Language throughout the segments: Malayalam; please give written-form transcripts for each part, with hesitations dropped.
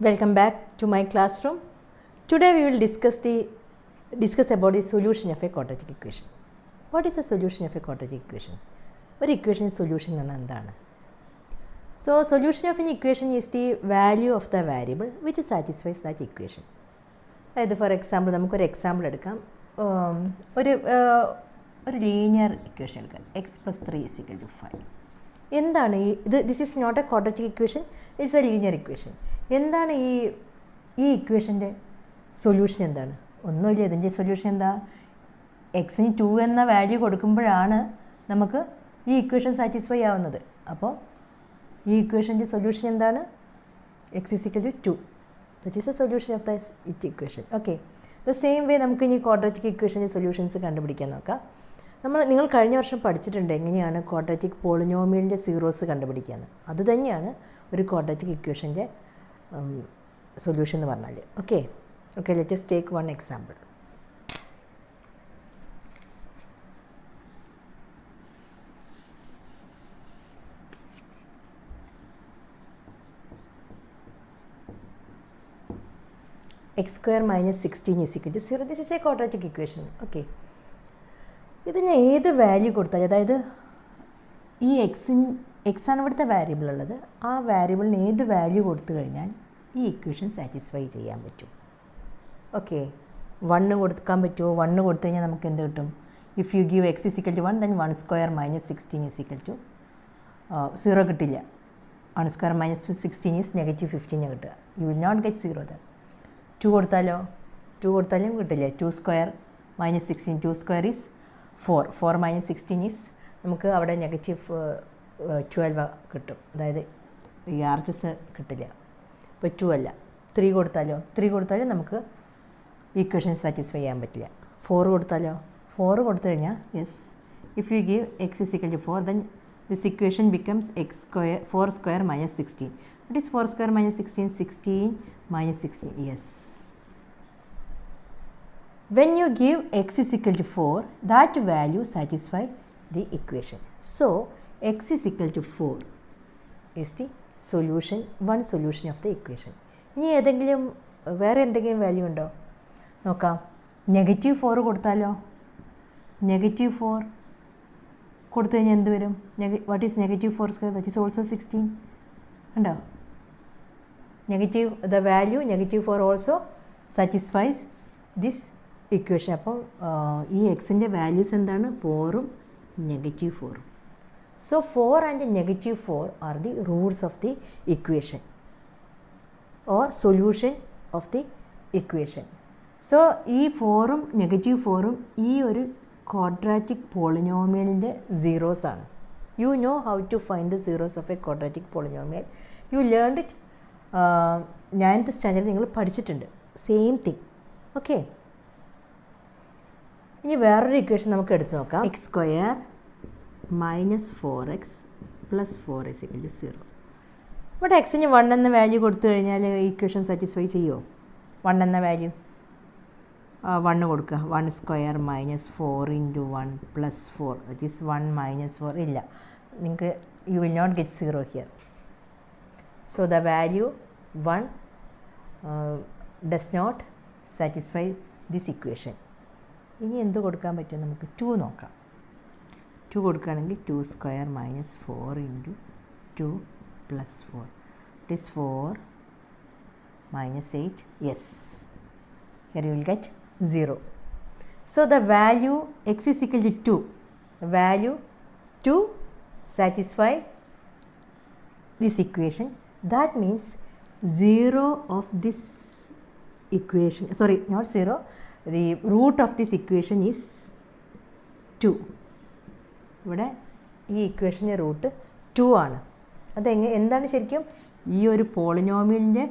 Welcome back to my classroom. Today we will discuss about the solution of a quadratic equation. What is the solution of a quadratic equation? One equation solution is so solution of an equation is the value of the variable which satisfies that equation. For example, we will example a linear equation x plus 3 is equal to 5. This is not a quadratic equation, it is a linear equation. എന്താണ് ഈ ഇക്വേഷൻ്റെ സൊല്യൂഷൻ എന്താണ്? ഒന്നുമില്ല, ഇതിൻ്റെ സൊല്യൂഷൻ എന്താ? എക്സിന് 2 എന്ന വാല്യൂ കൊടുക്കുമ്പോഴാണ് നമുക്ക് ഈ ഇക്വേഷൻ സാറ്റിസ്ഫൈ ആവുന്നത്. അപ്പോൾ ഈ ഇക്വേഷൻ്റെ സൊല്യൂഷൻ എന്താണ്? X is equal to 2. That is a solution of the equation. Okay, the same way നമുക്ക് ഇനി ക്വാഡ്രാറ്റിക് ഇക്വേഷൻ്റെ സൊല്യൂഷൻസ് കണ്ടുപിടിക്കാൻ നോക്കാം. നിങ്ങൾ കഴിഞ്ഞ വർഷം പഠിച്ചിട്ടുണ്ട് എങ്ങനെയാണ് ക്വാഡ്രാറ്റിക് പോളിനോമിയലിൻ്റെ സീറോസ് കണ്ടുപിടിക്കുകയെന്ന്. അതുതന്നെയാണ് ഒരു ക്വാഡ്രാറ്റിക് ഇക്വേഷൻ്റെ solution എന്ന് പറഞ്ഞാൽ. Okay, let us take one example. x square minus 16 is equal to 0. This is a quadratic equation. Okay, ഇതിന് ഏത് വാല്യൂ കൊടുത്താൽ, അതായത് ഈ എക്സ് ആണ് ഇവിടുത്തെ വാരിയബിൾ ഉള്ളത്, ആ വാരിയബിളിന് ഏത് വാല്യൂ കൊടുത്തു കഴിഞ്ഞാൽ ഈ ഇക്വേഷൻ സാറ്റിസ്ഫൈ ചെയ്യാൻ പറ്റും. ഓക്കെ, 1 കൊടുക്കാൻ പറ്റുമോ? 1 കൊടുത്തു കഴിഞ്ഞാൽ നമുക്ക് എന്ത് കിട്ടും? If you give x is equal to 1 then 1 square minus 16 is equal to 0 കിട്ടില്ല. 1 സ്ക്വയർ മൈനസ് 16 ഈസ് നെഗറ്റീവ് 15 കിട്ടുക. You will not get 0 then. 2 കൊടുത്താലോ? 2 കൊടുത്താലും കിട്ടില്ല. 2 square minus 16, 2 square is 4, 4 minus 16 is നമുക്ക് അവിടെ നെഗറ്റീവ് 12 കിട്ടും. അതായത് ഈ ആർച്ചസ് കിട്ടില്ല. ഇപ്പോൾ 2 അല്ല, 3 കൊടുത്താലോ? 3 കൊടുത്താലും നമുക്ക് ഈക്വേഷൻ സാറ്റിസ്ഫൈ ചെയ്യാൻ പറ്റില്ല. 4 കൊടുത്താലോ? 4 കൊടുത്തു കഴിഞ്ഞാൽ yes, if you give x is equal to 4 then this equation becomes x square 4 square minus 16. It is 4 square minus 16, 16 minus 16. Yes, when you give x is equal to 4, that value satisfy the equation. So x is equal to 4 is the solution, one solution of the equation. ഇനി ഏതെങ്കിലും വേറെ എന്തെങ്കിലും വാല്യൂ ഉണ്ടോ നോക്കാം. നെഗറ്റീവ് 4 കൊടുത്താലോ? നെഗറ്റീവ് 4 കൊടുത്തു കഴിഞ്ഞാൽ എന്ത് വരും? What is negative 4 square? That is also 16. ഉണ്ടോ? Negative the value negative 4 also satisfies this equation. അപ്പം ഈ എക്സിൻ്റെ വാല്യൂസ് എന്താണ്? 4ഉം negative 4ഉം. So 4 and negative 4 are the roots of the equation or solution of the equation. So ഈ 4ഉം നെഗറ്റീവ് 4ഉം ഈ ഒരു ക്വാഡ്രാറ്റിക് പോളിനോമിയലിൻ്റെ സീറോസ് ആണ്. You know how to find the zeros of a quadratic polynomial. You learned it 9th standard നിങ്ങൾ പഠിച്ചിട്ടുണ്ട്. Same thing. ഓക്കെ, ഇനി വേറൊരു ഇക്വേഷൻ നമുക്ക് എടുത്ത് നോക്കാം. X square minus 4x plus 4 is equal to 0. ഇവിടെ എക്സിന് 1 എന്ന വാല്യൂ കൊടുത്തു കഴിഞ്ഞാൽ ഇക്വേഷൻ സാറ്റിസ്ഫൈ ചെയ്യുമോ? 1 എന്ന വാല്യൂ 1 കൊടുക്കുക. 1 square minus 4 into 1 plus 4 that is 1 minus 4. ഇല്ല, നിങ്ങൾക്ക് you will not get 0 here. So the value 1 does not satisfy this equation. ഇനി എന്ത് കൊടുക്കാൻ പറ്റും? നമുക്ക് 2 നോക്കാം. 2 കൊടുക്കുകയാണെങ്കിൽ 2 square minus 4 into 2 plus 4 it is 4 minus 8. Yes, here you will get 0. So the value x is equal to 2, the value 2 satisfy this equation. That means 0 of this equation, sorry, not 0, the root of this equation is 2. ഇവിടെ ഈ ഇക്വേഷൻ്റെ റൂട്ട് 2 ആണ്. എന്താണ് ശരിക്കും? ഈ ഒരു പോളിനോമിയലിൻ്റെ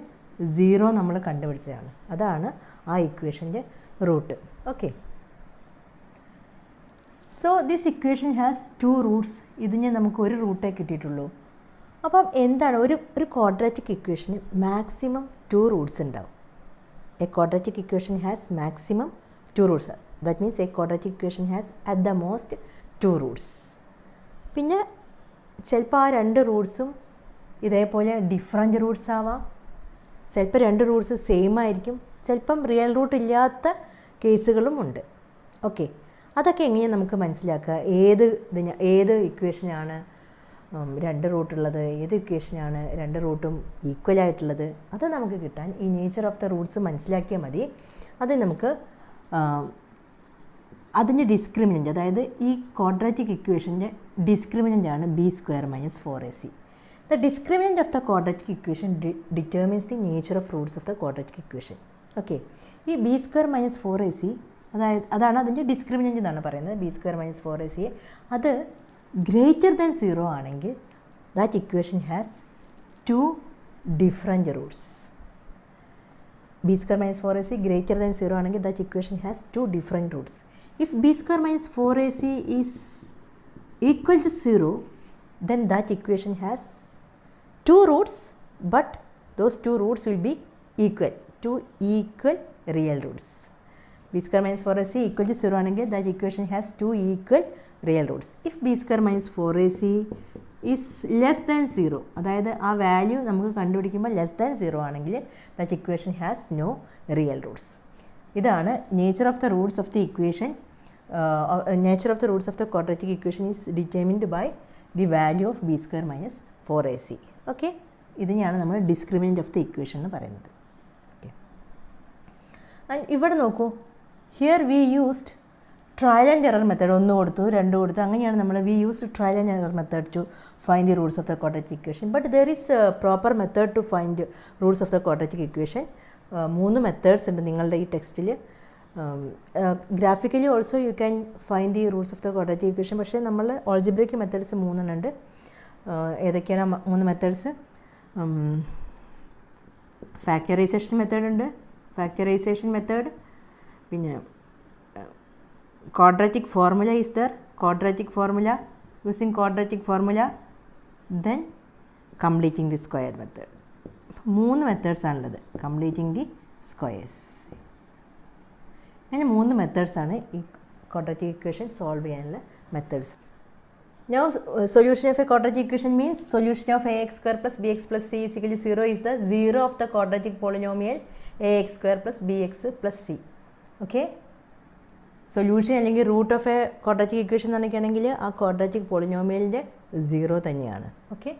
0 നമ്മൾ കണ്ടുപിടിച്ചതാണ്. അതാണ് ആ ഇക്വേഷൻ്റെ root. Okay, so this equation has 2 roots. ഇതിന് നമുക്ക് ഒരു റൂട്ടേ കിട്ടിയിട്ടുള്ളൂ. അപ്പം എന്താണ് ഒരു ക്വാഡ്രാറ്റിക് ഇക്വേഷന് മാക്സിമം 2 റൂട്ട്സ് ഉണ്ടാവും. A quadratic equation has maximum 2 roots. That means a quadratic equation has at the most 2 roots. പിന്നെ ചിലപ്പോൾ ആ 2 റൂട്ട്സും ഇതേപോലെ ഡിഫറെൻറ്റ് റൂട്ട്സ് ആവാം, ചിലപ്പോൾ 2 റൂട്ട്സ് സെയിം ആയിരിക്കും, ചിലപ്പം റിയൽ റൂട്ട് ഇല്ലാത്ത കേസുകളും ഉണ്ട്. ഓക്കെ, അതൊക്കെ എങ്ങനെ നമുക്ക് മനസ്സിലാക്കുക? ഏത് ഇക്വേഷനാണ് 2 റൂട്ടുള്ളത്, ഏത് ഇക്വേഷനാണ് 2 റൂട്ടും ഈക്വൽ ആയിട്ടുള്ളത്, അത് നമുക്ക് കിട്ടാൻ ഈ നേച്ചർ ഓഫ് ദ റൂട്ട്സ് മനസ്സിലാക്കിയാൽ മതി. അത് നമുക്ക് അതിൻ്റെ ഡിസ്ക്രിമിനൻ്റ്, അതായത് ഈ ക്വാഡ്രാറ്റിക് ഇക്വേഷൻ്റെ ഡിസ്ക്രിമിനൻ്റ് ആണ് b² - 4ac. The discriminant of the quadratic equation determines the nature of Roots of the quadratic equation. Okay, ഈ b² - 4ac അതാണ് അതിൻ്റെ ഡിസ്ക്രിമിനൻ്റ് എന്നാണ് പറയുന്നത്. b² - 4ac അത് ഗ്രേറ്റർ ദാൻ 0 ആണെങ്കിൽ that equation has 2 different Roots. b² - 4ac greater than 0 ആണെങ്കിൽ that equation has 2 different roots. If b² - 4ac is equal to 0, then that equation has 2 roots, but those 2 roots will be equal, 2 equal real roots. b² - 4ac equal to 0 ആണെങ്കിൽ that equation has 2 equal real roots. If b² - 4ac is less than 0, അതായത് ആ വാല്യൂ നമുക്ക് കണ്ടുപിടിക്കുമ്പോൾ ലെസ് ദാൻ 0 ആണെങ്കിൽ that equation has no real roots. ഇതാണ് nature of the roots of the equation. Nature of the roots of the quadratic equation is determined by the value of b² - 4ac. Okay, ഇതിനെയാണ് നമ്മൾ ഡിസ്ക്രിമിനൻ്റ് ഓഫ് ദി ഇക്വേഷൻ എന്ന് പറയുന്നത്. ഓക്കെ, ആൻഡ് ഇവിടെ നോക്കൂ, here we used trial and error method. 1 കൊടുത്തു, 2 കൊടുത്തു, അങ്ങനെയാണ് നമ്മൾ we use trial and error method to find the roots of the quadratic equation. But there is a proper method to find roots of the quadratic equation. 3 methods ഉണ്ട് നിങ്ങളുടെ ഈ ടെക്സ്റ്റിൽ. Graphically also you can find the roots of the quadratic equation. പക്ഷേ നമ്മൾ ഓൾജിബ്രിക് മെത്തേഡ്സ് 3 ഉണ്ട്. ഏതൊക്കെയാണ് 3 മെത്തേഡ്സ്? ഫാക്ടറൈസേഷൻ മെത്തേഡ് ഉണ്ട്, ഫാക്ടറൈസേഷൻ മെത്തേഡ്, പിന്നെ quadratic formula is there, quadratic formula, using quadratic formula, then completing the square method. 3 methods ആണുള്ളത്, completing the squares. അങ്ങനെ 3 മെത്തേഡ്സ് ആണ് ഈ quadratic equation സോൾവ് ചെയ്യാനുള്ള methods. Now solution of a quadratic equation means solution of ax² plus bx plus c is equal to 0 is the 0 of the quadratic polynomial ax² plus bx plus c. Okay, solution അല്ലെങ്കിൽ root of a quadratic equation എന്നൊക്കെയാണെങ്കിൽ ആ ക്വാഡ്രാറ്റിക് പോളിനോമിയലിൻ്റെ 0 തന്നെയാണ്. Okay,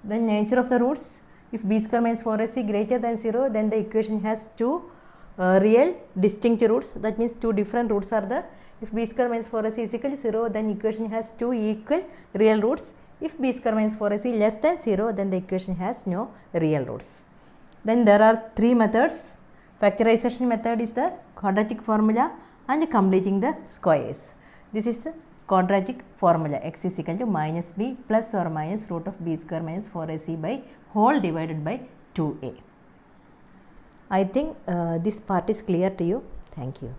then nature of the roots. If b² - 4ac greater than 0, then the equation has 2 real distinct roots. That means 2 different roots are there. If b² - 4ac is equal to 0, then equation has 2 equal real roots. If b² - 4ac less than 0, then the equation has no real roots. Then there are 3 methods. Factorization method is the quadratic formula and completing the squares. This is quadratic formula. X is equal to -b plus or minus root of b² - 4ac by whole divided by 2a. I think this part is clear to you. Thank you.